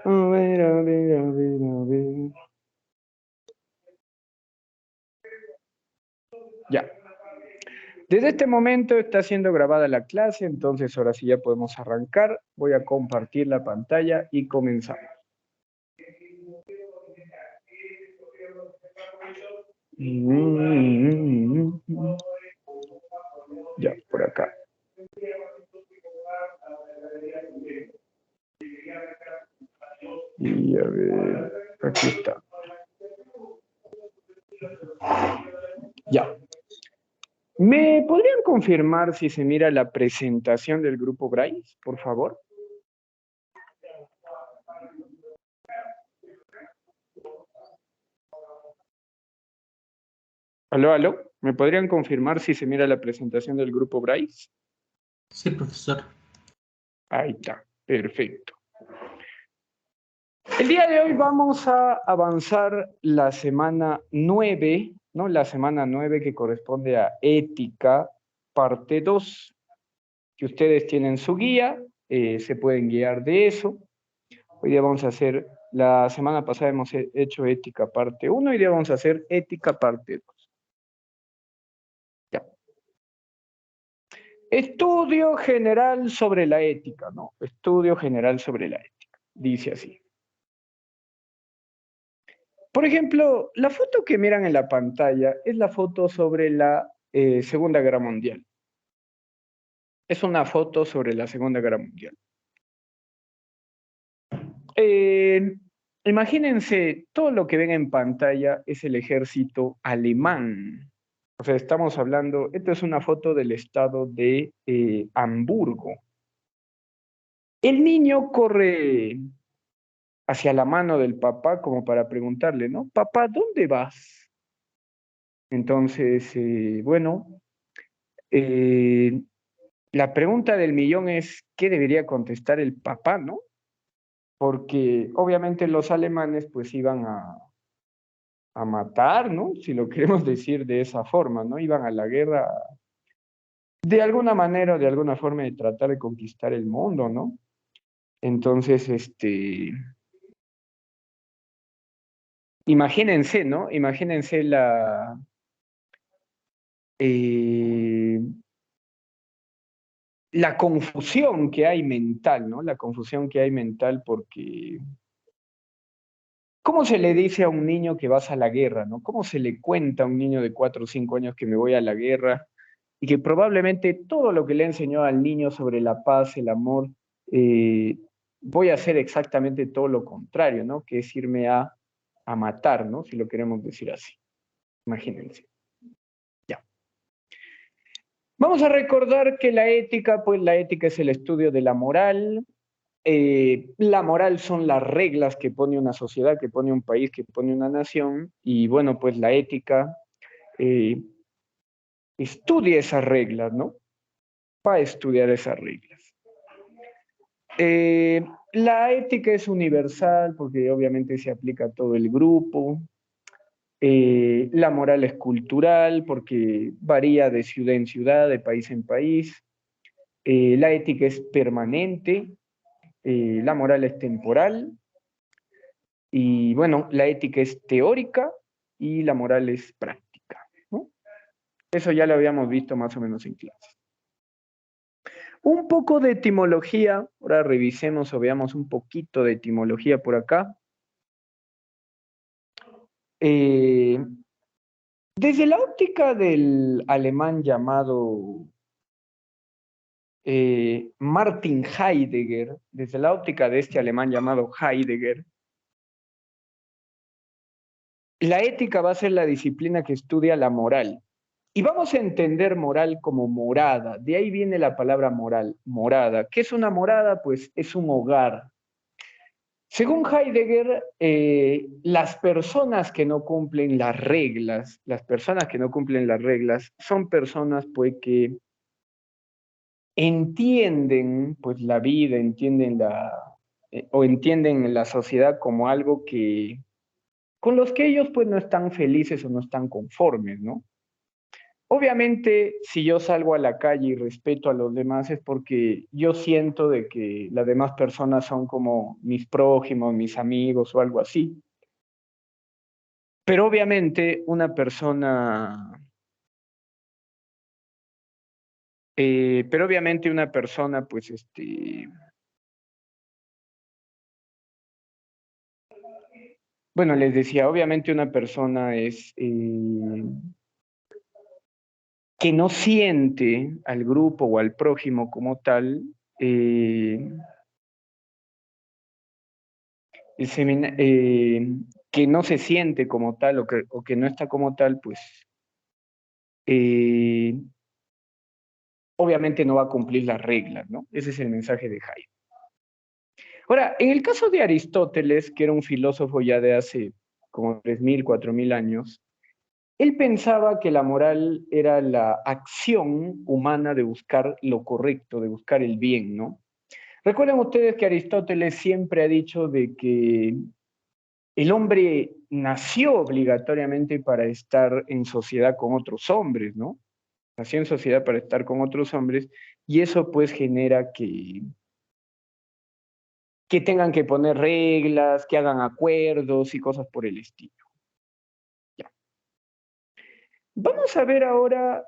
A ver, a ver, a ver, a ver. Ya. Desde este momento está siendo grabada la clase, entonces ahora sí ya podemos arrancar. Voy a compartir la pantalla y comenzamos. Ya, por acá. Y a ver, aquí está. Ya. ¿Me podrían confirmar si se mira la presentación del grupo Braille, por favor? Aló, aló. ¿Me podrían confirmar si se mira la presentación del grupo Braille? Sí, profesor. Ahí está. Perfecto. El día de hoy vamos a avanzar la semana 9, ¿no? La semana 9 que corresponde a ética, parte 2. Que ustedes tienen su guía, se pueden guiar de eso. Hoy día vamos a hacer, la semana pasada hemos hecho ética parte 1, hoy día vamos a hacer ética parte 2. Ya. Estudio general sobre la ética, ¿no? Estudio general sobre la ética. Dice así. Por ejemplo, la foto que miran en la pantalla es la foto sobre la Segunda Guerra Mundial. Es una foto sobre la Segunda Guerra Mundial. Eh, Imagínense, todo lo que ven en pantalla es el ejército alemán. O sea, estamos hablando, esto es una foto del estado de Hamburgo. El niño corre hacia la mano del papá como para preguntarle, ¿no? Papá, ¿dónde vas? Entonces, bueno, eh, la pregunta del millón es, ¿qué debería contestar el papá, no? Porque obviamente los alemanes pues iban a matar, ¿no? Si lo queremos decir de esa forma, ¿no? Iban a la guerra de alguna manera o de alguna forma de tratar de conquistar el mundo, ¿no? Entonces, imagínense, ¿no? Imagínense eh, la confusión que hay mental, ¿no? La confusión que hay mental porque ¿cómo se le dice a un niño que vas a la guerra, no? ¿Cómo se le cuenta a un niño de 4 o 5 años que me voy a la guerra? Y que probablemente todo lo que le enseñó al niño sobre la paz, el amor, eh, voy a hacer exactamente todo lo contrario, ¿no? Que es irme a matar, ¿no? Si lo queremos decir así. Imagínense. Ya. Vamos a recordar que la ética, pues la ética es el estudio de la moral. La moral son las reglas que pone una sociedad, que pone un país, que pone una nación. Y bueno, pues la ética eh, estudia esas reglas, ¿no? Va a estudiar esas reglas. La ética es universal porque obviamente se aplica a todo el grupo. La moral es cultural porque varía de ciudad en ciudad, de país en país. La ética es permanente. La moral es temporal. Y bueno, la ética es teórica y la moral es práctica, ¿no? Eso ya lo habíamos visto más o menos en clase. Un poco de etimología, ahora revisemos o veamos un poquito de etimología por acá. Eh, Desde la óptica del alemán llamado Martin Heidegger, desde la óptica de este alemán llamado Heidegger, la ética va a ser la disciplina que estudia la moral. Y vamos a entender moral como morada. De ahí viene la palabra moral, morada. ¿Qué es una morada? Pues es un hogar. Según Heidegger, las personas que no cumplen las reglas, las personas que no cumplen las reglas son personas pues que entienden pues la vida, entienden o entienden la sociedad como algo que con los que ellos pues no están felices o no están conformes, ¿no? Obviamente, si yo salgo a la calle y respeto a los demás es porque yo siento de que las demás personas son como mis prójimos, mis amigos o algo así. Pero obviamente una persona, pues, bueno, les decía, obviamente una persona es que no siente al grupo o al prójimo como tal, que no se siente como tal o que no está como tal, pues eh, obviamente no va a cumplir las reglas, ¿no? Ese es el mensaje de Hayek. Ahora, en el caso de Aristóteles, que era un filósofo ya de hace como 3.000, 4.000 años, él pensaba que la moral era la acción humana de buscar lo correcto, de buscar el bien, ¿no? Recuerden ustedes que Aristóteles siempre ha dicho de que el hombre nació obligatoriamente para estar en sociedad con otros hombres, ¿no? Nació en sociedad para estar con otros hombres y eso pues genera que tengan que poner reglas, que hagan acuerdos y cosas por el estilo. Ya. Vamos a ver ahora,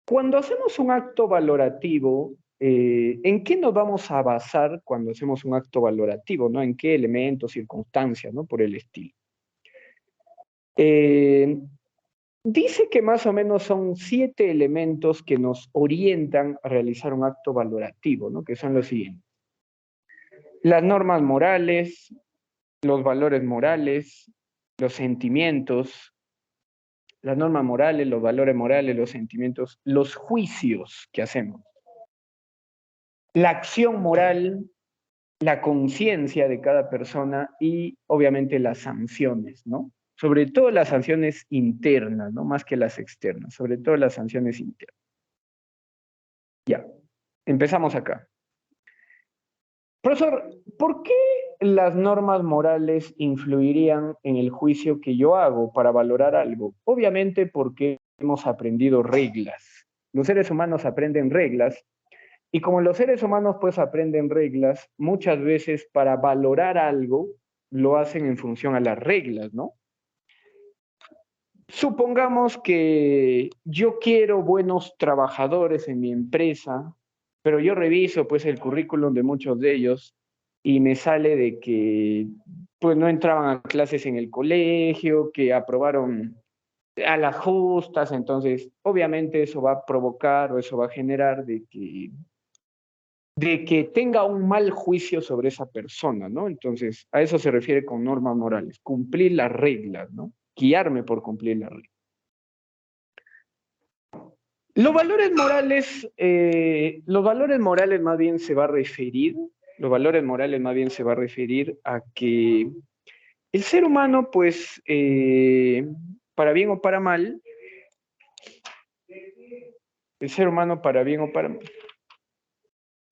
cuando hacemos un acto valorativo, ¿en qué nos vamos a basar cuando hacemos un acto valorativo, ¿no? ¿En qué elementos, circunstancias, ¿no? Por el estilo. Dice que más o menos son 7 elementos que nos orientan a realizar un acto valorativo, ¿no? Que son los siguientes. Las normas morales, los valores morales, los sentimientos, las normas morales, los valores morales, los sentimientos, los juicios que hacemos, la acción moral, la conciencia de cada persona y obviamente las sanciones, ¿no? Sobre todo las sanciones internas, ¿no? Más que las externas, sobre todo las sanciones internas. Ya, empezamos acá. Profesor, ¿por qué las normas morales influirían en el juicio que yo hago para valorar algo? Obviamente porque hemos aprendido reglas. Los seres humanos aprenden reglas y como los seres humanos pues aprenden reglas, muchas veces para valorar algo lo hacen en función a las reglas, ¿no? Supongamos que yo quiero buenos trabajadores en mi empresa, pero yo reviso pues el currículum de muchos de ellos y me sale de que pues no entraban a clases en el colegio, que aprobaron a las justas, entonces obviamente eso va a provocar o eso va a generar de que tenga un mal juicio sobre esa persona, ¿no? Entonces, a eso se refiere con normas morales, cumplir las reglas, ¿no? Guiarme por cumplir las reglas. Los valores morales más bien se va a referir, los valores morales más bien se va a referir a que el ser humano, pues, para bien o para mal, el ser humano para bien o para mal,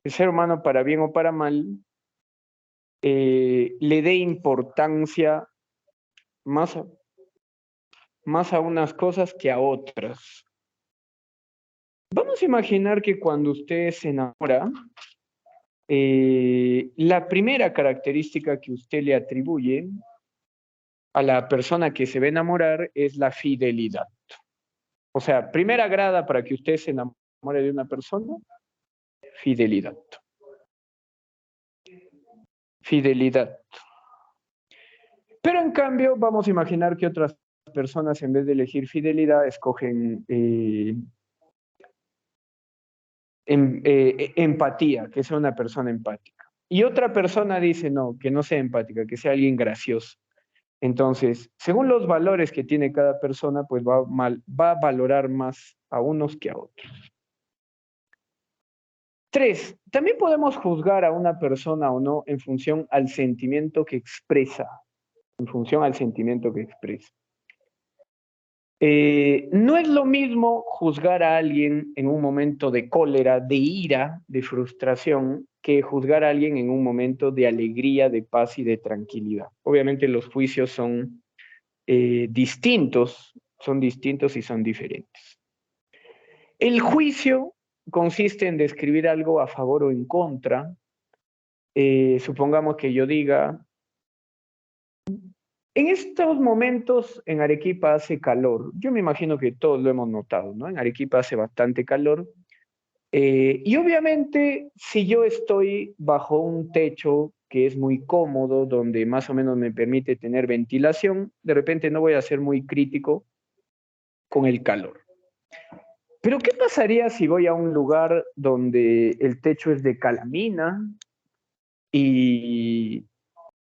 el ser humano para bien o para mal, le dé importancia más a unas cosas que a otras. Vamos a imaginar que cuando usted se enamora, la primera característica que usted le atribuye a la persona que se va a enamorar es la fidelidad. O sea, primera grada para que usted se enamore de una persona, fidelidad. Fidelidad. Pero en cambio, vamos a imaginar que otras personas, en vez de elegir fidelidad, escogen empatía, que sea una persona empática. Y otra persona dice, no, que no sea empática, que sea alguien gracioso. Entonces, según los valores que tiene cada persona, pues va a valorar más a unos que a otros. 3. También podemos juzgar a una persona o no en función al sentimiento que expresa. En función al sentimiento que expresa. No es lo mismo juzgar a alguien en un momento de cólera, de ira, de frustración, que juzgar a alguien en un momento de alegría, de paz y de tranquilidad. Obviamente los juicios son distintos y son diferentes. El juicio consiste en describir algo a favor o en contra. Supongamos que yo diga, en estos momentos en Arequipa hace calor. Yo me imagino que todos lo hemos notado, ¿no? En Arequipa hace bastante calor. Y obviamente, si yo estoy bajo un techo que es muy cómodo, donde más o menos me permite tener ventilación, de repente no voy a ser muy crítico con el calor. Pero ¿qué pasaría si voy a un lugar donde el techo es de calamina y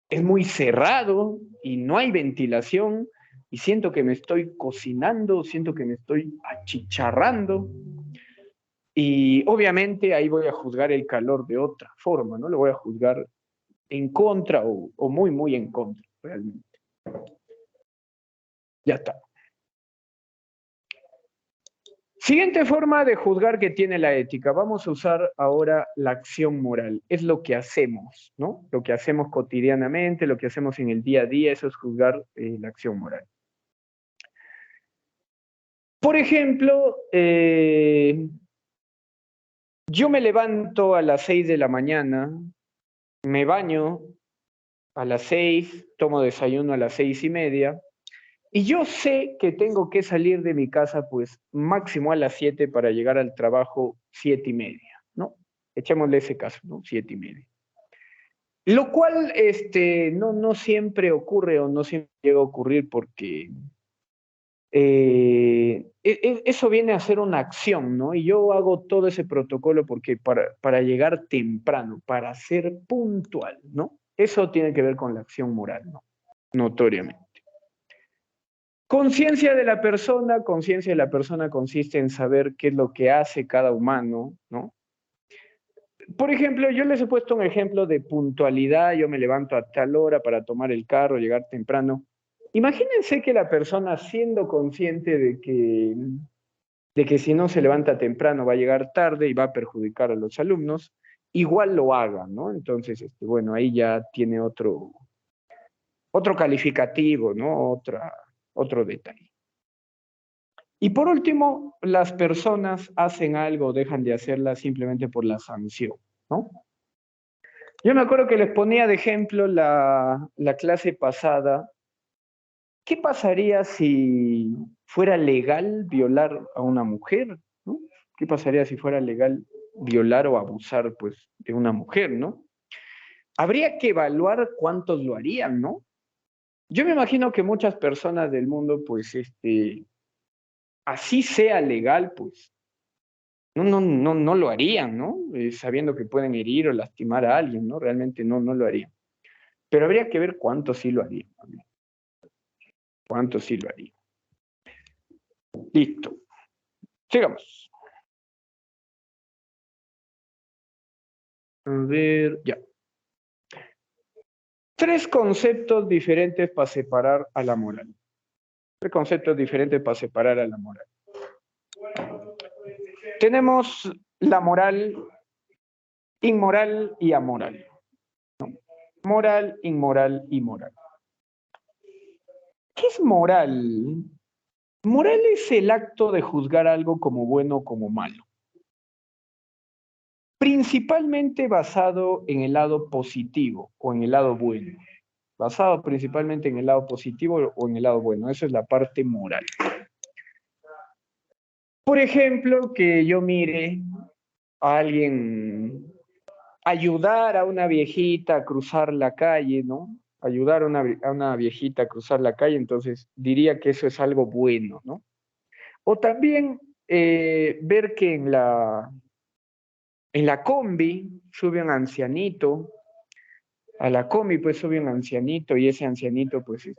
es muy cerrado y no hay ventilación y siento que me estoy cocinando, siento que me estoy achicharrando? Y obviamente ahí voy a juzgar el calor de otra forma, ¿no? Lo voy a juzgar en contra o muy, muy en contra, realmente. Ya está. Siguiente forma de juzgar que tiene la ética. Vamos a usar ahora la acción moral. Es lo que hacemos, ¿no? Lo que hacemos cotidianamente, lo que hacemos en el día a día, eso es juzgar la acción moral. Por ejemplo, yo me levanto a las 6 de la mañana, me baño a las 6, tomo desayuno a las 6:30, y yo sé que tengo que salir de mi casa pues máximo a las 7 para llegar al trabajo 7:30, ¿no? Echémosle ese caso, ¿no? 7:30. Lo cual no siempre ocurre o no siempre llega a ocurrir porque eso viene a ser una acción, ¿no? Y yo hago todo ese protocolo porque para llegar temprano, para ser puntual, ¿no? Eso tiene que ver con la acción moral, ¿no? Notoriamente. Conciencia de la persona consiste en saber qué es lo que hace cada humano, ¿no? Por ejemplo, yo les he puesto un ejemplo de puntualidad, yo me levanto a tal hora para tomar el carro, llegar temprano. Imagínense que la persona, siendo consciente de que si no se levanta temprano va a llegar tarde y va a perjudicar a los alumnos, igual lo haga, ¿no? Entonces, bueno, ahí ya tiene otro calificativo, ¿no? Otro detalle. Y por último, las personas hacen algo o dejan de hacerla simplemente por la sanción, ¿no? Yo me acuerdo que les ponía de ejemplo la clase pasada. ¿Qué pasaría si fuera legal violar a una mujer, ¿no? ¿Qué pasaría si fuera legal violar o abusar, pues, de una mujer, ¿no? Habría que evaluar cuántos lo harían, ¿no? Yo me imagino que muchas personas del mundo, pues, así sea legal, pues, no lo harían, ¿no? Sabiendo que pueden herir o lastimar a alguien, ¿no? Realmente no lo harían. Pero habría que ver cuántos sí lo harían. Cuántos sí lo harían. Listo. Sigamos. A ver, ya. 3 conceptos diferentes para separar a la moral. 3 conceptos diferentes para separar a la moral. Tenemos la moral inmoral y amoral. ¿No? Moral, inmoral y moral. ¿Qué es moral? Moral es el acto de juzgar algo como bueno o como malo. Principalmente basado en el lado positivo o en el lado bueno. Basado principalmente en el lado positivo o en el lado bueno. Eso es la parte moral. Por ejemplo, que yo mire a alguien ayudar a una viejita a cruzar la calle, ¿no? Ayudar a una viejita a cruzar la calle, entonces diría que eso es algo bueno, ¿no? O también ver que en la combi sube un ancianito, a la combi pues sube un ancianito y ese ancianito pues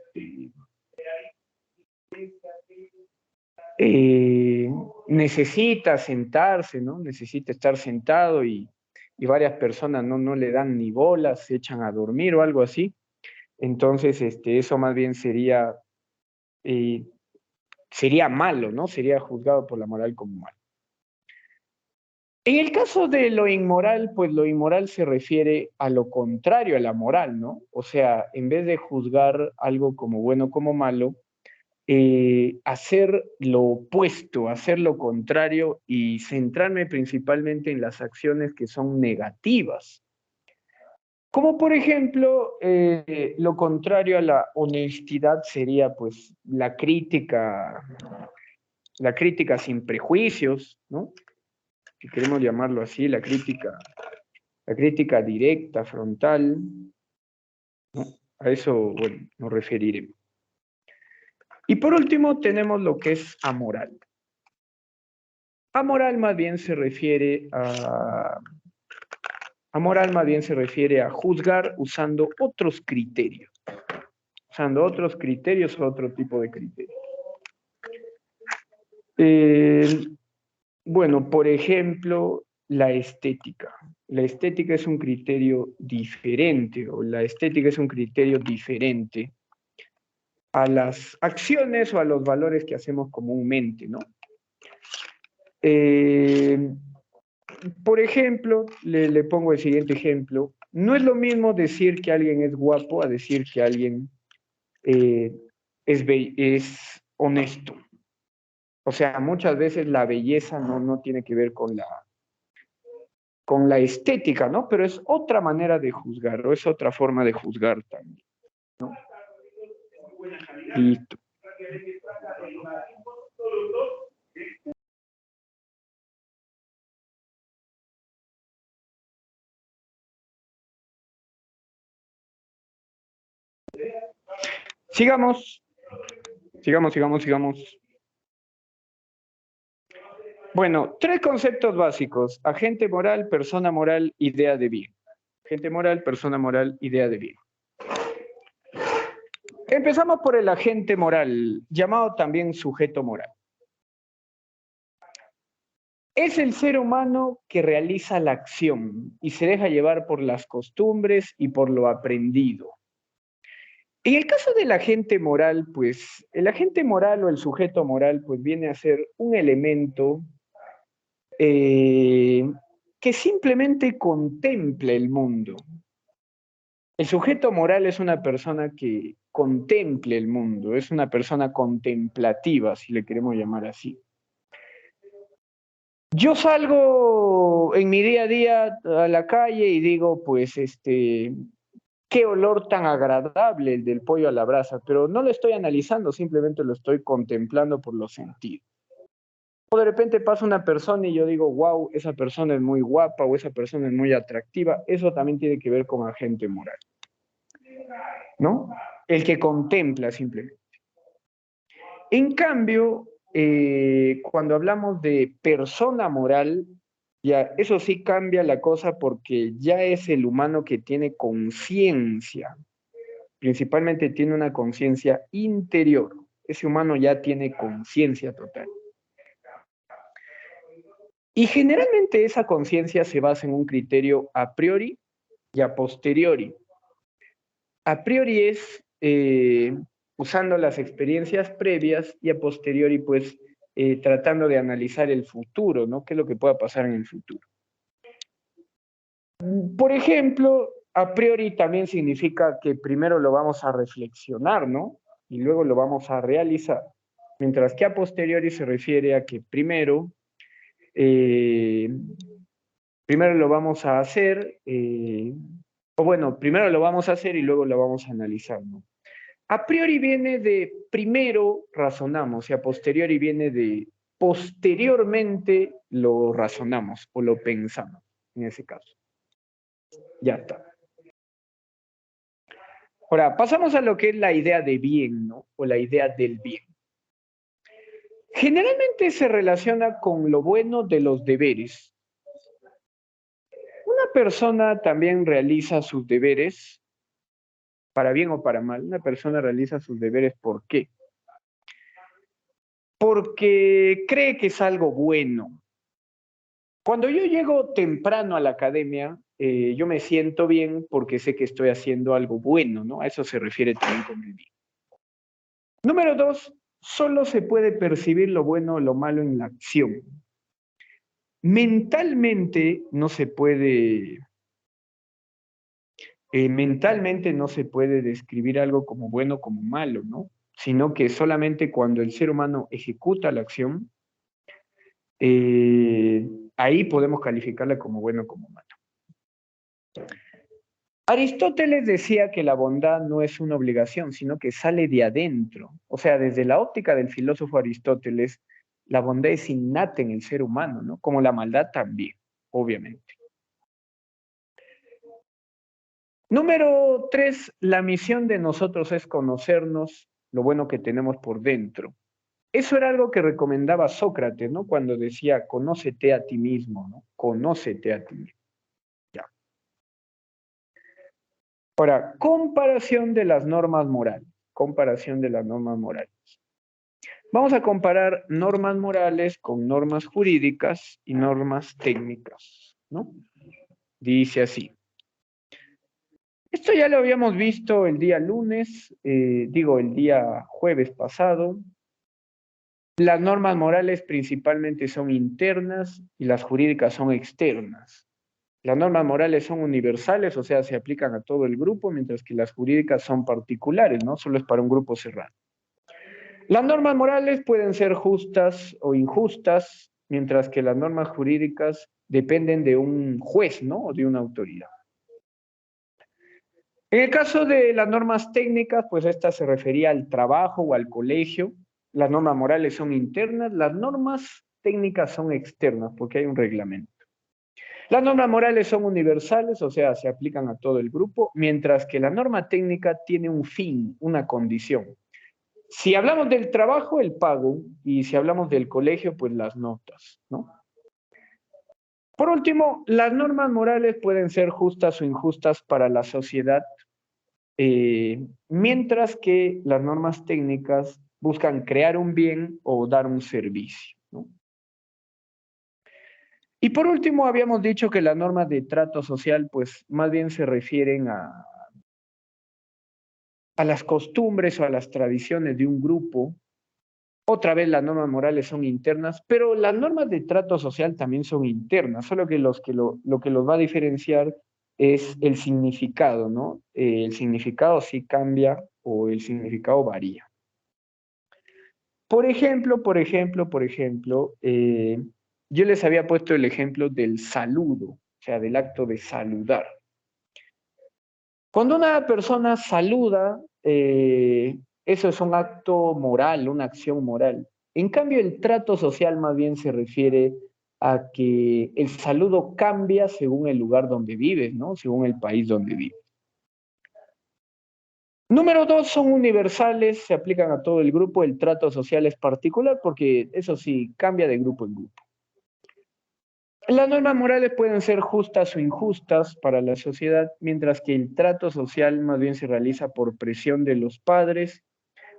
necesita sentarse, ¿no? Necesita estar sentado y varias personas no le dan ni bolas, se echan a dormir o algo así. Entonces, eso más bien sería malo, ¿no? Sería juzgado por la moral como malo. En el caso de lo inmoral, pues lo inmoral se refiere a lo contrario a la moral, ¿no? O sea, en vez de juzgar algo como bueno o como malo, hacer lo opuesto, hacer lo contrario y centrarme principalmente en las acciones que son negativas. Como por ejemplo, lo contrario a la honestidad sería pues la crítica sin prejuicios, ¿no? Si queremos llamarlo así, la crítica directa, frontal, ¿no? A eso, bueno, nos referiremos. Y por último tenemos lo que es amoral. Amoral más bien se refiere a juzgar usando otros criterios. Otro tipo de criterios. Bueno, por ejemplo, la estética. La estética es un criterio diferente, o la estética es un criterio diferente a las acciones o a los valores que hacemos comúnmente, ¿no? Por ejemplo, le pongo el siguiente ejemplo. No es lo mismo decir que alguien es guapo a decir que alguien es honesto. O sea, muchas veces la belleza no tiene que ver con la estética, ¿no? Pero es otra manera de juzgar, o es otra forma de juzgar también, ¿no? Listo. Sigamos. Bueno, 3 conceptos básicos: agente moral, persona moral, idea de bien. Agente moral, persona moral, idea de bien. Empezamos por el agente moral, llamado también sujeto moral. Es el ser humano que realiza la acción y se deja llevar por las costumbres y por lo aprendido. En el caso del agente moral, pues, el agente moral o el sujeto moral, pues, viene a ser un elemento que simplemente contempla el mundo. El sujeto moral es una persona que contemple el mundo, es una persona contemplativa, si le queremos llamar así. Yo salgo en mi día a día a la calle y digo, pues, qué olor tan agradable el del pollo a la brasa, pero no lo estoy analizando, simplemente lo estoy contemplando por los sentidos. O de repente pasa una persona y yo digo, wow, esa persona es muy guapa o esa persona es muy atractiva. Eso también tiene que ver con agente moral, ¿no? El que contempla simplemente. En cambio, cuando hablamos de persona moral, ya eso sí cambia la cosa porque ya es el humano que tiene conciencia. Principalmente tiene una conciencia interior. Ese humano ya tiene conciencia total. Y generalmente esa conciencia se basa en un criterio a priori y a posteriori. A priori es usando las experiencias previas y a posteriori pues tratando de analizar el futuro, ¿no? ¿Qué es lo que pueda pasar en el futuro? Por ejemplo, a priori también significa que primero lo vamos a reflexionar, ¿no? Y luego lo vamos a realizar. Mientras que a posteriori se refiere a que primero lo vamos a hacer, primero lo vamos a hacer y luego lo vamos a analizar, ¿no? A priori viene de primero razonamos y a posteriori viene de posteriormente lo razonamos o lo pensamos, en ese caso. Ya está. Ahora, pasamos a lo que es la idea de bien, ¿no? O la idea del bien. Generalmente se relaciona con lo bueno de los deberes. Una persona también realiza sus deberes, para bien o para mal. Una persona realiza sus deberes, ¿por qué? Porque cree que es algo bueno. Cuando yo llego temprano a la academia, yo me siento bien porque sé que estoy haciendo algo bueno, ¿no? A eso se refiere también con el bien. Número 2, solo se puede percibir lo bueno o lo malo en la acción. Mentalmente no se puede describir algo como bueno o como malo, ¿no? sino que solamente cuando el ser humano ejecuta la acción, ahí podemos calificarla como bueno o como malo. Aristóteles decía que la bondad no es una obligación, sino que sale de adentro. O sea, desde la óptica del filósofo Aristóteles, la bondad es innata en el ser humano, ¿no? Como la maldad también, obviamente. Número 3, la misión de nosotros es conocernos lo bueno que tenemos por dentro. Eso era algo que recomendaba Sócrates, ¿no? Cuando decía, conócete a ti mismo, ¿no? Conócete a ti mismo. Ya. Ahora, comparación de las normas morales. Comparación de las normas morales. Vamos a comparar normas morales con normas jurídicas y normas técnicas, ¿no? Dice así. Esto ya lo habíamos visto el día lunes, el día jueves pasado. Las normas morales principalmente son internas y las jurídicas son externas. Las normas morales son universales, o sea, se aplican a todo el grupo, mientras que las jurídicas son particulares, ¿no? Solo es para un grupo cerrado. Las normas morales pueden ser justas o injustas, mientras que las normas jurídicas dependen de un juez, ¿no? O de una autoridad. En el caso de las normas técnicas, pues esta se refería al trabajo o al colegio. Las normas morales son internas, las normas técnicas son externas, porque hay un reglamento. Las normas morales son universales, o sea, se aplican a todo el grupo, mientras que la norma técnica tiene un fin, una condición. Si hablamos del trabajo, el pago, y si hablamos del colegio, pues las notas, ¿no? Por último, las normas morales pueden ser justas o injustas para la sociedad, mientras que las normas técnicas buscan crear un bien o dar un servicio, ¿no? Y por último, habíamos dicho que las normas de trato social, pues más bien se refieren a las costumbres o a las tradiciones de un grupo. Otra vez las normas morales son internas, pero las normas de trato social también son internas, solo que lo que los va a diferenciar es el significado, ¿no? El significado sí cambia o el significado varía. Por ejemplo, yo les había puesto el ejemplo del saludo, o sea, del acto de saludar. Cuando una persona saluda, eso es un acto moral, una acción moral. En cambio, el trato social más bien se refiere a que el saludo cambia según el lugar donde vives, ¿no? Según el país donde vives. Número 2, son universales, se aplican a todo el grupo. El trato social es particular porque, eso sí, cambia de grupo en grupo. Las normas morales pueden ser justas o injustas para la sociedad, mientras que el trato social más bien se realiza por presión de los padres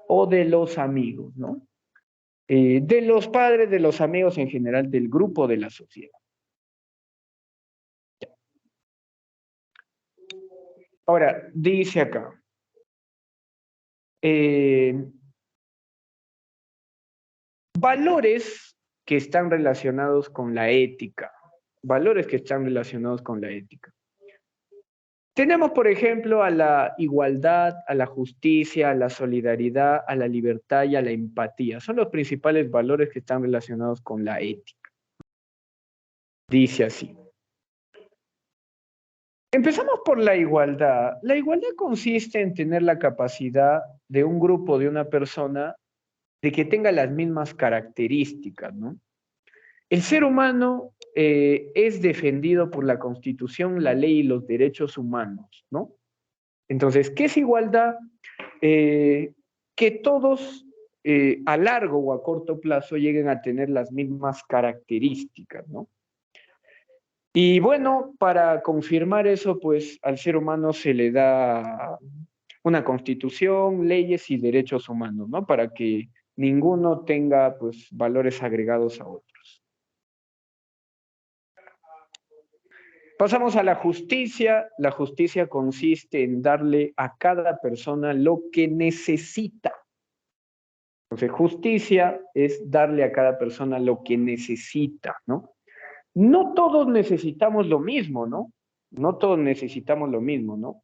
o de los amigos, ¿no? De los padres, de los amigos en general, del grupo de la sociedad. Ahora, dice acá, valores que están relacionados con la ética. Valores que están relacionados con la ética. Tenemos, por ejemplo, a la igualdad, a la justicia, a la solidaridad, a la libertad y a la empatía. Son los principales valores que están relacionados con la ética. Dice así. Empezamos por la igualdad. La igualdad consiste en tener la capacidad de un grupo, de una persona, de que tenga las mismas características, ¿no? El ser humano es defendido por la Constitución, la ley y los derechos humanos, ¿no? Entonces, ¿qué es igualdad? Que todos a largo o a corto plazo lleguen a tener las mismas características, ¿no? Y bueno, para confirmar eso, pues al ser humano se le da una constitución, leyes y derechos humanos, ¿no? Para que ninguno tenga, pues, valores agregados a otros. Pasamos a la justicia. La justicia consiste en darle a cada persona lo que necesita. Entonces, justicia es darle a cada persona lo que necesita, ¿no? No todos necesitamos lo mismo, ¿no? No todos necesitamos lo mismo, ¿no?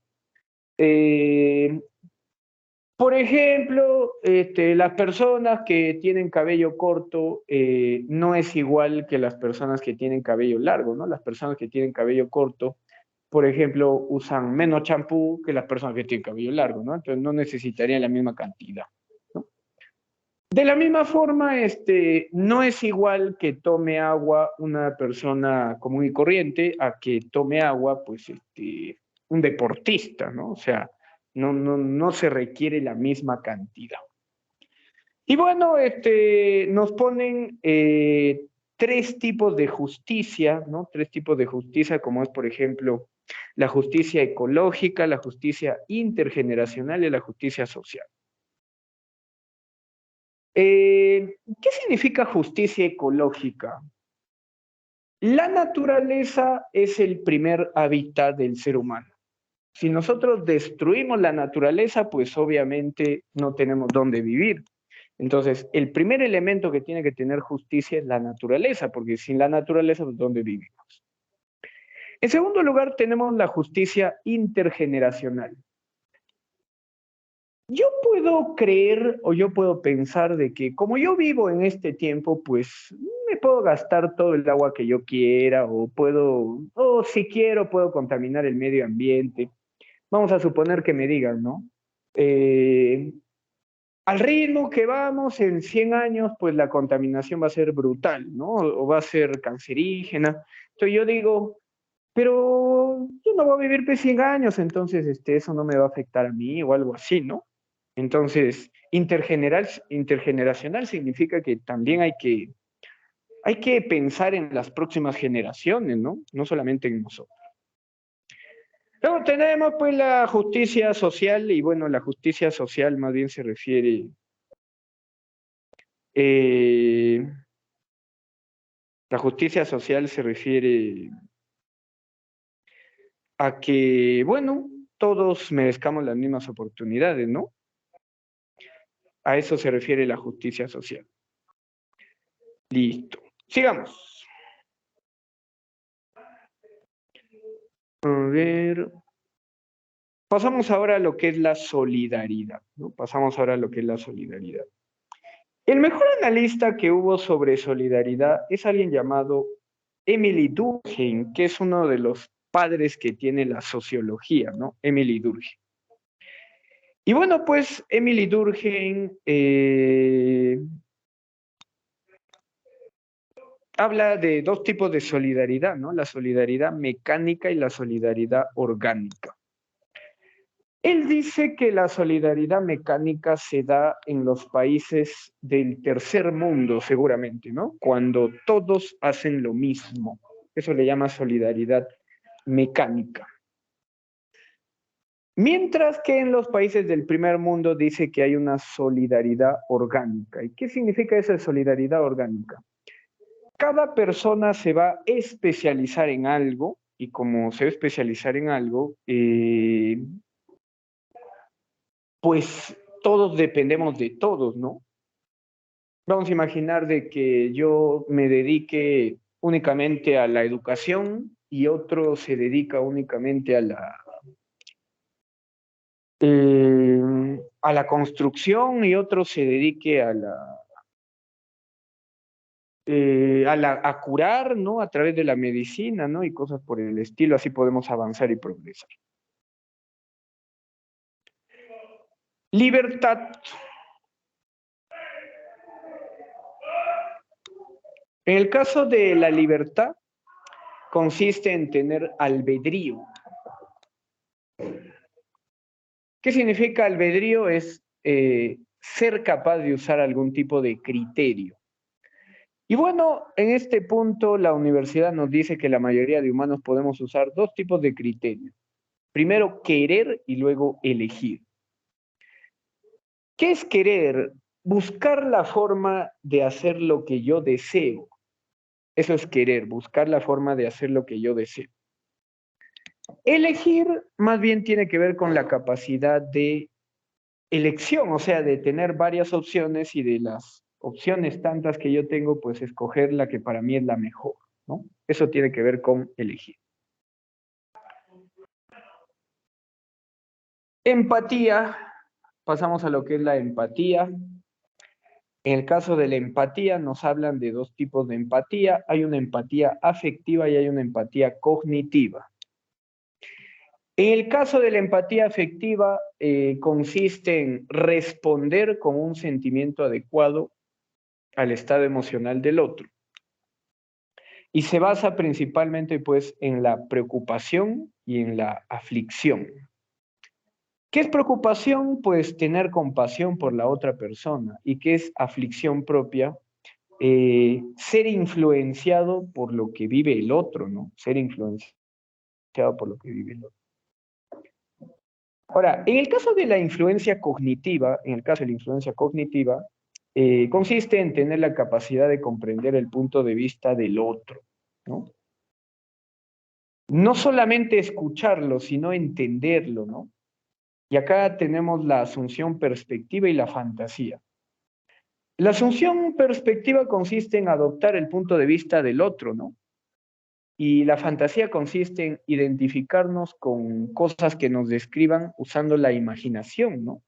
Por ejemplo, las personas que tienen cabello corto no es igual que las personas que tienen cabello largo, ¿no? Las personas que tienen cabello corto, por ejemplo, usan menos champú que las personas que tienen cabello largo, ¿no? Entonces no necesitarían la misma cantidad, ¿no? De la misma forma, no es igual que tome agua una persona común y corriente a que tome agua, pues, un deportista, ¿no? O sea, no se requiere la misma cantidad. Y bueno, nos ponen tres tipos de justicia, ¿no? Tres tipos de justicia, como es, por ejemplo, la justicia ecológica, la justicia intergeneracional y la justicia social. ¿Qué significa justicia ecológica? La naturaleza es el primer hábitat del ser humano. Si nosotros destruimos la naturaleza, pues obviamente no tenemos dónde vivir. Entonces, el primer elemento que tiene que tener justicia es la naturaleza, porque sin la naturaleza, pues, ¿dónde vivimos? En segundo lugar, tenemos la justicia intergeneracional. Yo puedo creer o yo puedo pensar de que como yo vivo en este tiempo, pues me puedo gastar todo el agua que yo quiera o si quiero, puedo contaminar el medio ambiente. Vamos a suponer que me digan, ¿no? Al ritmo que vamos, en 100 años, pues la contaminación va a ser brutal, ¿no? O va a ser cancerígena. Entonces yo digo, pero yo no voy a vivir pues 100 años, entonces eso no me va a afectar a mí o algo así, ¿no? Entonces, intergeneracional significa que también hay que pensar en las próximas generaciones, ¿no? No solamente en nosotros. Luego tenemos pues la justicia social y bueno, la justicia social más bien se refiere la justicia social se refiere a que, bueno, todos merezcamos las mismas oportunidades, ¿no? A eso se refiere la justicia social. Listo. Sigamos. A ver. Pasamos ahora a lo que es la solidaridad, ¿no? Pasamos ahora a lo que es la solidaridad. El mejor analista que hubo sobre solidaridad es alguien llamado Emily Durkheim, que es uno de los padres que tiene la sociología, ¿no? Emily Durkheim. Y bueno, pues Emily Durkheim habla de dos tipos de solidaridad, ¿no? La solidaridad mecánica y la solidaridad orgánica. Él dice que la solidaridad mecánica se da en los países del tercer mundo, seguramente, ¿no? Cuando todos hacen lo mismo. Eso le llama solidaridad mecánica. Mientras que en los países del primer mundo dice que hay una solidaridad orgánica. ¿Y qué significa esa solidaridad orgánica? Cada persona se va a especializar en algo y como se va a especializar en algo, pues todos dependemos de todos, ¿no? Vamos a imaginar de que yo me dedique únicamente a la educación y otro se dedica únicamente a la construcción y otro se dedique a curar, ¿no? A través de la medicina, ¿no? Y cosas por el estilo, así podemos avanzar y progresar. Libertad. En el caso de la libertad, consiste en tener albedrío. ¿Qué significa albedrío? Es ser capaz de usar algún tipo de criterio. Y bueno, en este punto la universidad nos dice que la mayoría de humanos podemos usar dos tipos de criterios. Primero, querer y luego elegir. ¿Qué es querer? Buscar la forma de hacer lo que yo deseo. Eso es querer, buscar la forma de hacer lo que yo deseo. Elegir más bien tiene que ver con la capacidad de elección, o sea, de tener varias opciones y de las opciones tantas que yo tengo, pues escoger la que para mí es la mejor, ¿no? Eso tiene que ver con elegir. Empatía pasamos a lo que es la empatía. En el caso de la empatía nos hablan de dos tipos de empatía. Hay una empatía afectiva y hay una empatía cognitiva. En el caso de la empatía afectiva, consiste en responder con un sentimiento adecuado al estado emocional del otro. Y se basa principalmente pues en la preocupación y en la aflicción. ¿Qué es preocupación? Pues tener compasión por la otra persona. ¿Y qué es aflicción propia? Ser influenciado por lo que vive el otro, ¿no? Ser influenciado por lo que vive el otro. Ahora, en el caso de la influencia cognitiva, consiste en tener la capacidad de comprender el punto de vista del otro, ¿no? No solamente escucharlo, sino entenderlo, ¿no? Y acá tenemos la asunción perspectiva y la fantasía. La asunción perspectiva consiste en adoptar el punto de vista del otro, ¿no? Y la fantasía consiste en identificarnos con cosas que nos describan usando la imaginación, ¿no?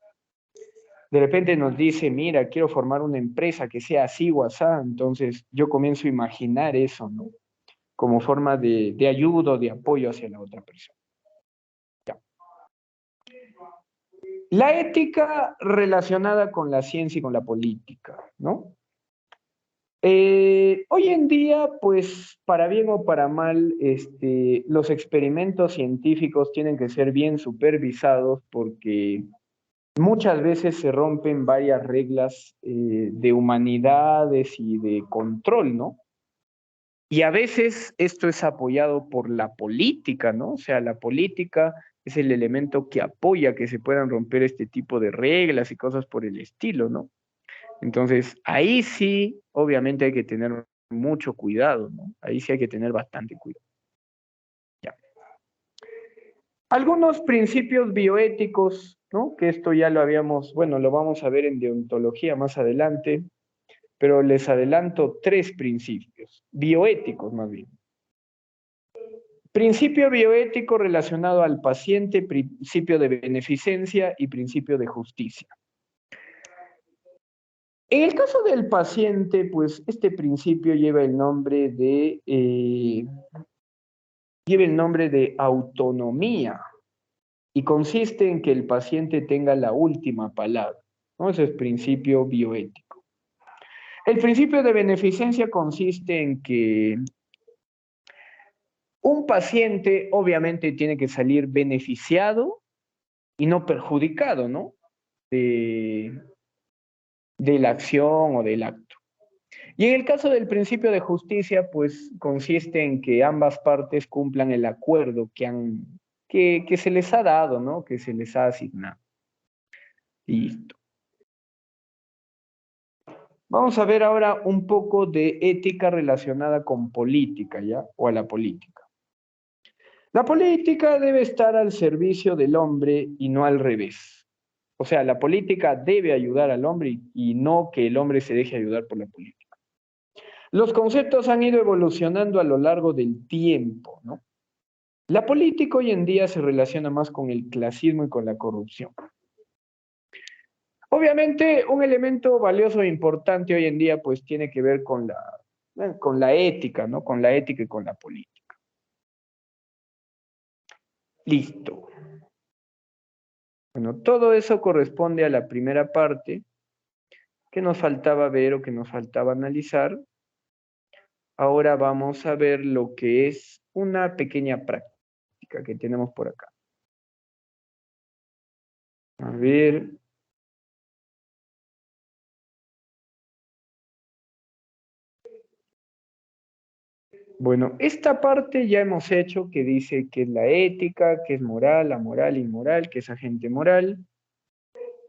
De repente nos dice, mira, quiero formar una empresa que sea así o así, entonces yo comienzo a imaginar eso, ¿no? Como forma de ayuda o de apoyo hacia la otra persona. Ya. La ética relacionada con la ciencia y con la política, ¿no? Hoy en día, pues, para bien o para mal, los experimentos científicos tienen que ser bien supervisados porque muchas veces se rompen varias reglas de humanidades y de control, ¿no? Y a veces esto es apoyado por la política, ¿no? O sea, la política es el elemento que apoya que se puedan romper este tipo de reglas y cosas por el estilo, ¿no? Entonces, ahí sí, obviamente hay que tener mucho cuidado, ¿no? Ahí sí hay que tener bastante cuidado. Ya. Algunos principios bioéticos, ¿no? Que esto ya lo habíamos, bueno, lo vamos a ver en deontología más adelante, pero les adelanto 3 principios, bioéticos más bien. Principio bioético relacionado al paciente, principio de beneficencia y principio de justicia. En el caso del paciente, pues este principio lleva el nombre de autonomía y consiste en que el paciente tenga la última palabra, ¿no? Ese es principio bioético. El principio de beneficencia consiste en que un paciente obviamente tiene que salir beneficiado y no perjudicado, ¿no? De la acción o del acto. Y en el caso del principio de justicia, pues consiste en que ambas partes cumplan el acuerdo que se les ha dado, ¿no? Que se les ha asignado. Listo. Vamos a ver ahora un poco de ética relacionada con política, ¿ya? O a la política. La política debe estar al servicio del hombre y no al revés. O sea, la política debe ayudar al hombre y no que el hombre se deje ayudar por la política. Los conceptos han ido evolucionando a lo largo del tiempo, ¿no? La política hoy en día se relaciona más con el clasismo y con la corrupción. Obviamente, un elemento valioso e importante hoy en día, pues, tiene que ver con la ética, ¿no? Con la ética y con la política. Listo. Bueno, todo eso corresponde a la primera parte que nos faltaba ver o que nos faltaba analizar. Ahora vamos a ver lo que es una pequeña práctica que tenemos por acá. A ver. Bueno, esta parte ya hemos hecho que dice que es la ética, que es moral, amoral, inmoral, que es agente moral,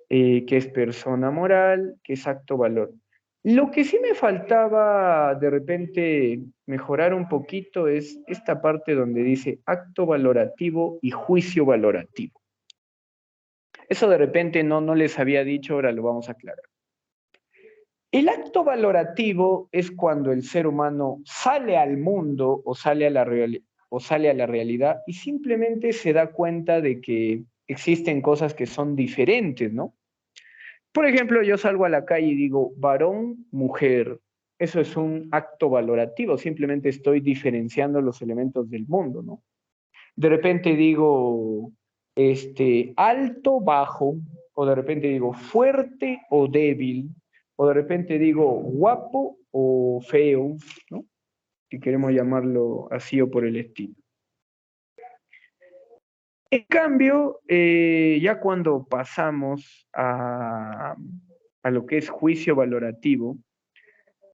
que es persona moral, que es acto valor. Lo que sí me faltaba de repente mejorar un poquito es esta parte donde dice acto valorativo y juicio valorativo. Eso de repente no les había dicho, ahora lo vamos a aclarar. El acto valorativo es cuando el ser humano sale al mundo o sale a la realidad y simplemente se da cuenta de que existen cosas que son diferentes, ¿no? Por ejemplo, yo salgo a la calle y digo varón, mujer. Eso es un acto valorativo, simplemente estoy diferenciando los elementos del mundo, ¿no? De repente digo, alto, bajo, o de repente digo fuerte o débil, o de repente digo guapo o feo, ¿no? Si queremos llamarlo así o por el estilo. En cambio, ya cuando pasamos a lo que es juicio valorativo,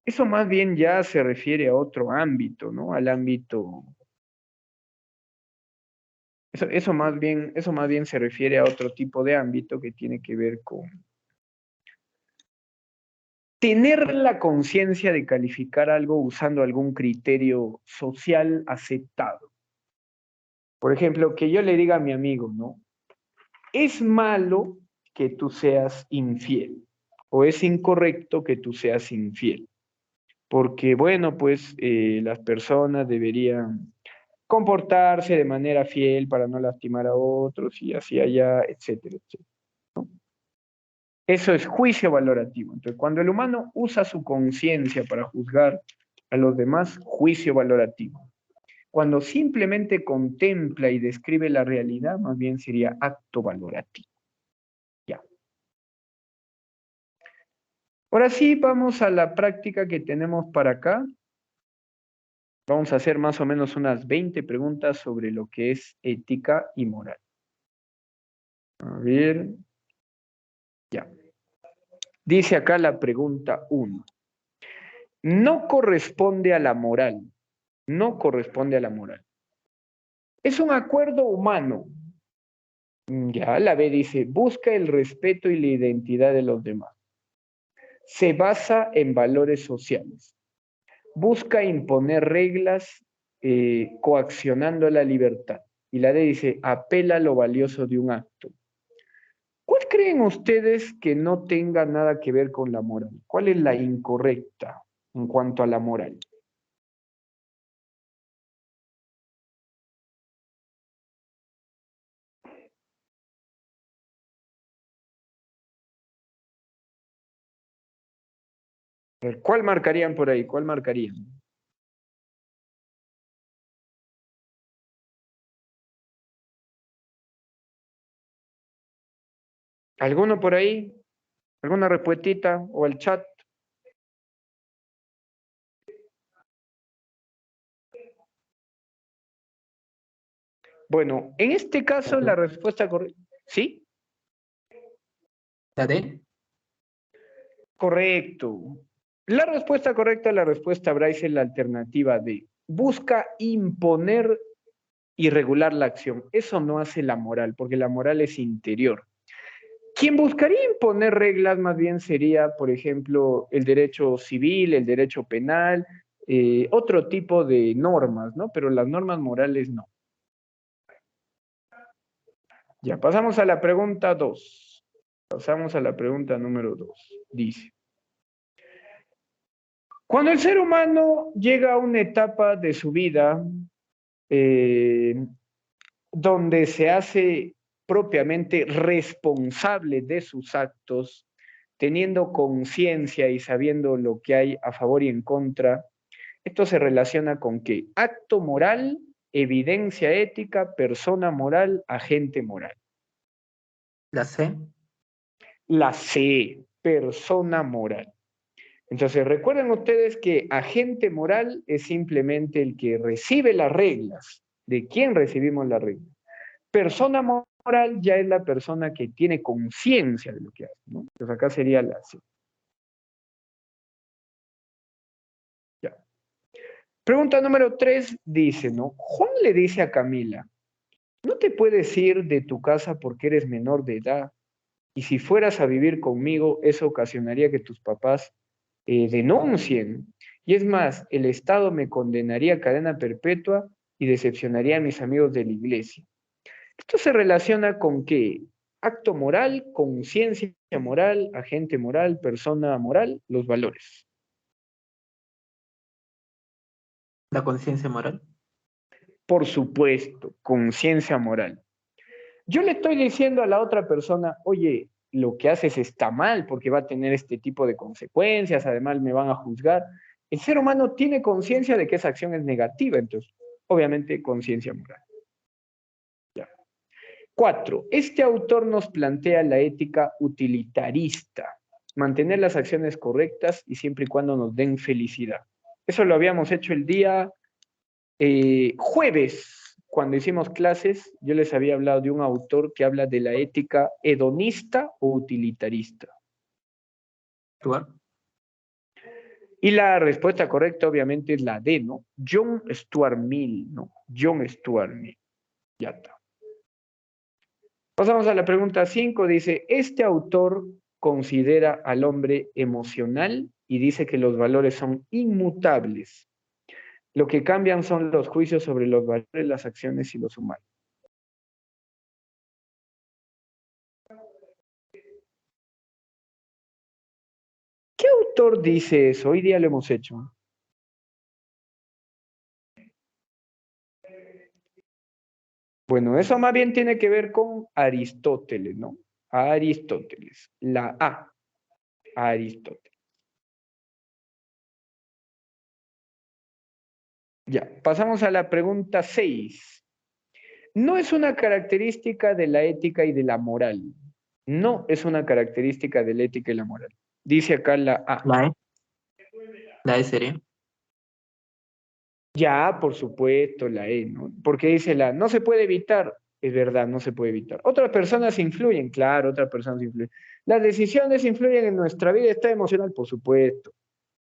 eso más bien ya se refiere a otro ámbito, ¿no? Al ámbito. Eso más bien se refiere a otro tipo de ámbito que tiene que ver con tener la conciencia de calificar algo usando algún criterio social aceptado. Por ejemplo, que yo le diga a mi amigo, ¿no? Es malo que tú seas infiel o es incorrecto que tú seas infiel. Porque, bueno, pues las personas deberían comportarse de manera fiel para no lastimar a otros y así allá, etcétera, etcétera. Eso es juicio valorativo. Entonces, cuando el humano usa su conciencia para juzgar a los demás, juicio valorativo. Cuando simplemente contempla y describe la realidad, más bien sería acto valorativo. Ya. Ahora sí, vamos a la práctica que tenemos para acá. Vamos a hacer más o menos unas 20 preguntas sobre lo que es ética y moral. A ver. Ya. Dice acá la pregunta 1. No corresponde a la moral. No corresponde a la moral. Es un acuerdo humano. Ya, la B dice, busca el respeto y la identidad de los demás. Se basa en valores sociales. Busca imponer reglas coaccionando la libertad. Y la D dice, apela a lo valioso de un acto. ¿Cuál creen ustedes que no tenga nada que ver con la moral? ¿Cuál es la incorrecta en cuanto a la moral? A ver, ¿cuál marcarían por ahí? ¿Cuál marcarían? ¿Alguno por ahí? ¿Alguna respuestita o el chat? Bueno, en este caso la respuesta correcta, ¿sí? ¿La D? Correcto. La respuesta correcta, la respuesta Bryce es la alternativa D. Busca imponer y regular la acción. Eso no hace la moral, porque la moral es interior. Quien buscaría imponer reglas más bien sería, por ejemplo, el derecho civil, el derecho penal, otro tipo de normas, ¿no? Pero las normas morales no. Ya, pasamos a la pregunta 2. Pasamos a la pregunta número 2. Dice, cuando el ser humano llega a una etapa de su vida donde se hace propiamente responsable de sus actos, teniendo conciencia y sabiendo lo que hay a favor y en contra, esto se relaciona con ¿qué? Acto moral, evidencia ética, persona moral, agente moral. ¿La C? La C, persona moral. Entonces, recuerden ustedes que agente moral es simplemente el que recibe las reglas. ¿De quién recibimos las reglas? Persona moral ya es la persona que tiene conciencia de lo que hace, ¿no? Entonces acá sería la C. Ya. Pregunta número 3 dice, ¿no? Juan le dice a Camila, no te puedes ir de tu casa porque eres menor de edad. Y si fueras a vivir conmigo, eso ocasionaría que tus papás denuncien. Y es más, el Estado me condenaría a cadena perpetua y decepcionaría a mis amigos de la iglesia. Esto se relaciona con qué? Acto moral, conciencia moral, agente moral, persona moral, los valores. ¿La conciencia moral? Por supuesto, conciencia moral. Yo le estoy diciendo a la otra persona, oye, lo que haces está mal porque va a tener este tipo de consecuencias, además me van a juzgar. El ser humano tiene conciencia de que esa acción es negativa, entonces, obviamente, conciencia moral. Ya. 4. Este autor nos plantea la ética utilitarista, mantener las acciones correctas y siempre y cuando nos den felicidad. Eso lo habíamos hecho el día jueves, cuando hicimos clases. Yo les había hablado de un autor que habla de la ética hedonista o utilitarista. ¿Stuart? Y la respuesta correcta obviamente es la D, ¿no? John Stuart Mill, ¿no? John Stuart Mill. Ya está. Pasamos a la pregunta 5. Dice, este autor considera al hombre emocional y dice que los valores son inmutables. Lo que cambian son los juicios sobre los valores, las acciones y los humanos. ¿Qué autor dice eso? Hoy día lo hemos hecho. Bueno, eso más bien tiene que ver con Aristóteles, ¿no? Aristóteles. La A. Aristóteles. Ya, pasamos a la pregunta 6. No es una característica de la ética y de la moral. No es una característica de la ética y la moral. Dice acá la A. La E. La E sería. Ya, por supuesto, la E, ¿no? Porque dice la, no se puede evitar. Es verdad, no se puede evitar. Otras personas influyen, claro, otras personas influyen. Las decisiones influyen en nuestra vida, está emocional, por supuesto.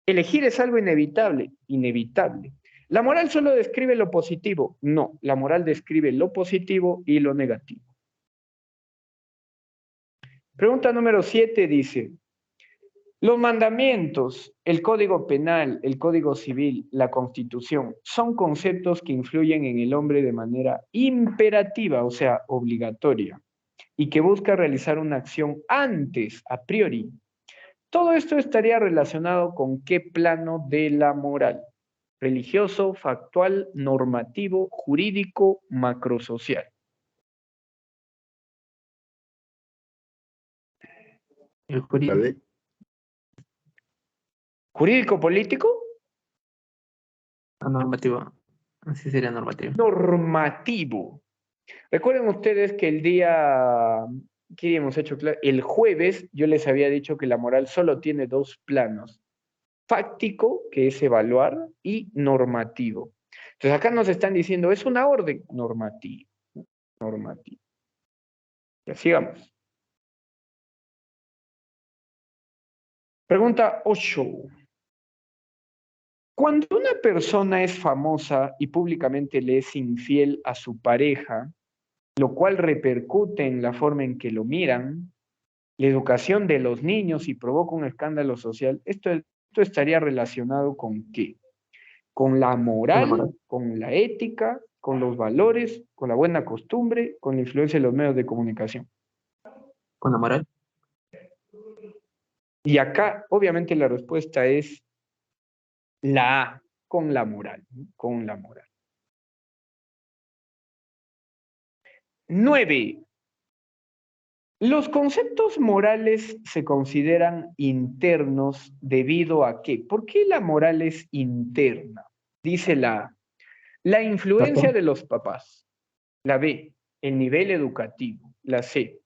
Elegir es algo inevitable, inevitable. ¿La moral solo describe lo positivo? No, la moral describe lo positivo y lo negativo. Pregunta número 7 dice, los mandamientos, el Código Penal, el Código Civil, la Constitución, son conceptos que influyen en el hombre de manera imperativa, o sea, obligatoria, y que busca realizar una acción antes, a priori. Todo esto estaría relacionado con qué plano de la moral: religioso, factual, normativo, jurídico, macrosocial. El jurídico. ¿Vale? ¿Jurídico político? Normativo. Así sería normativo. Normativo. Recuerden ustedes que el día que hemos hecho el jueves, yo les había dicho que la moral solo tiene dos planos: fáctico, que es evaluar, y normativo. Entonces acá nos están diciendo, es una orden normativa. Normativo. Ya sigamos. Pregunta 8. Cuando una persona es famosa y públicamente le es infiel a su pareja, lo cual repercute en la forma en que lo miran, la educación de los niños y provoca un escándalo social, esto estaría relacionado ¿con qué? Con la Con la moral, moral. con la ética, con los valores, con la buena costumbre, con la influencia de los medios de comunicación. Con la moral. Y acá, obviamente, la respuesta es la A, con la moral, ¿no? Con la moral. 9. Los conceptos morales se consideran internos debido a qué. ¿Por qué la moral es interna? Dice la A, la influencia de los papás. La B, el nivel educativo. La C,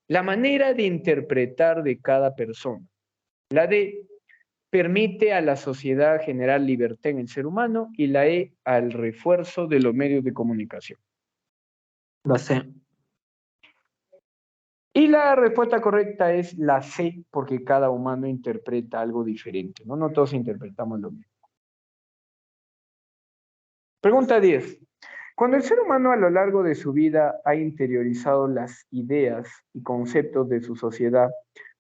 la manera de interpretar de cada persona. La D, permite a la sociedad generar libertad en el ser humano. Y la E, al refuerzo de los medios de comunicación. La C. Y la respuesta correcta es la C, porque cada humano interpreta algo diferente, ¿no? No todos interpretamos lo mismo. Pregunta 10. Cuando el ser humano a lo largo de su vida ha interiorizado las ideas y conceptos de su sociedad,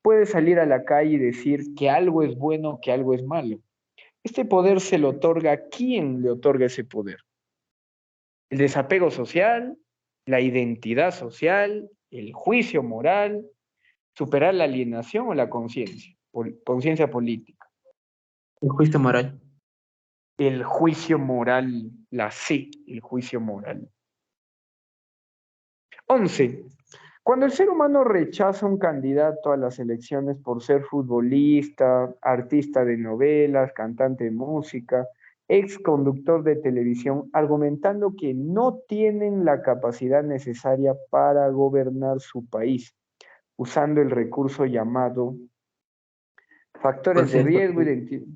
puede salir a la calle y decir que algo es bueno, que algo es malo. Este poder se lo otorga, ¿quién le otorga ese poder? El desapego social, la identidad social, el juicio moral, superar la alienación o la conciencia, conciencia política. El juicio moral. El juicio moral, la C, el juicio moral. 11. Cuando el ser humano rechaza un candidato a las elecciones por ser futbolista, artista de novelas, cantante de música, ex conductor de televisión, argumentando que no tienen la capacidad necesaria para gobernar su país, usando el recurso llamado factores de Conciencia riesgo, propia. identidad.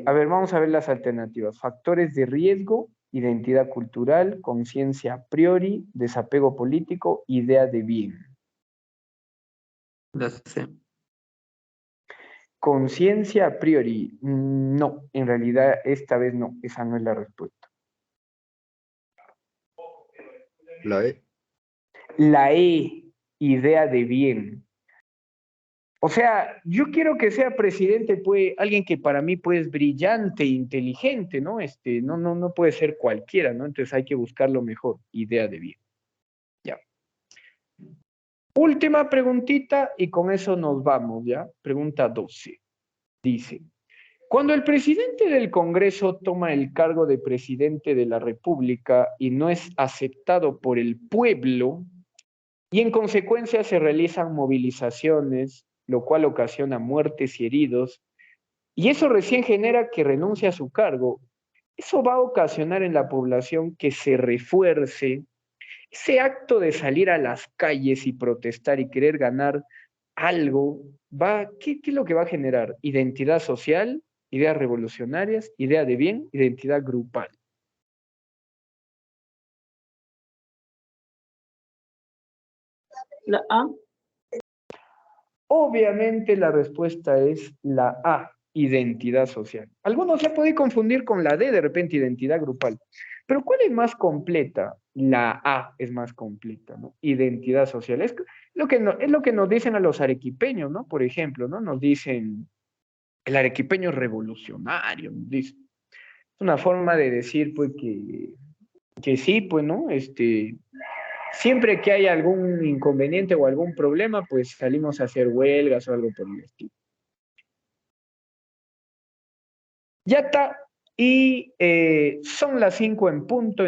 A ver, vamos a ver las alternativas. Factores de riesgo, identidad cultural, conciencia a priori, desapego político, idea de bien. La C. Conciencia a priori. No, en realidad esta vez no, esa no es la respuesta. La E. La E, idea de bien. O sea, yo quiero que sea presidente, pues, alguien que para mí, pues, brillante, inteligente, ¿no? No puede ser cualquiera, ¿no? Entonces hay que buscar lo mejor, idea de bien. Ya. Última preguntita y con eso nos vamos, ¿ya? Pregunta 12. Dice, cuando el presidente del Congreso toma el cargo de presidente de la República y no es aceptado por el pueblo, y en consecuencia se realizan movilizaciones, lo cual ocasiona muertes y heridos, y eso recién genera que renuncie a su cargo, eso va a ocasionar en la población que se refuerce ese acto de salir a las calles y protestar y querer ganar algo. ¿Qué es lo que va a generar? Identidad social, ideas revolucionarias, idea de bien, identidad grupal. La A. Obviamente la respuesta es la A, identidad social. Algunos se pueden confundir con la D, de repente identidad grupal. Pero ¿cuál es más completa? La A es más completa, ¿no? Identidad social. Es lo que nos dicen a los arequipeños, ¿no? Por ejemplo, ¿no? Nos dicen, el arequipeño es revolucionario, nos dicen. Es una forma de decir, pues, que sí, pues, ¿no? Siempre que hay algún inconveniente o algún problema, pues salimos a hacer huelgas o algo por el estilo. Ya está. Y son las 5 en punto.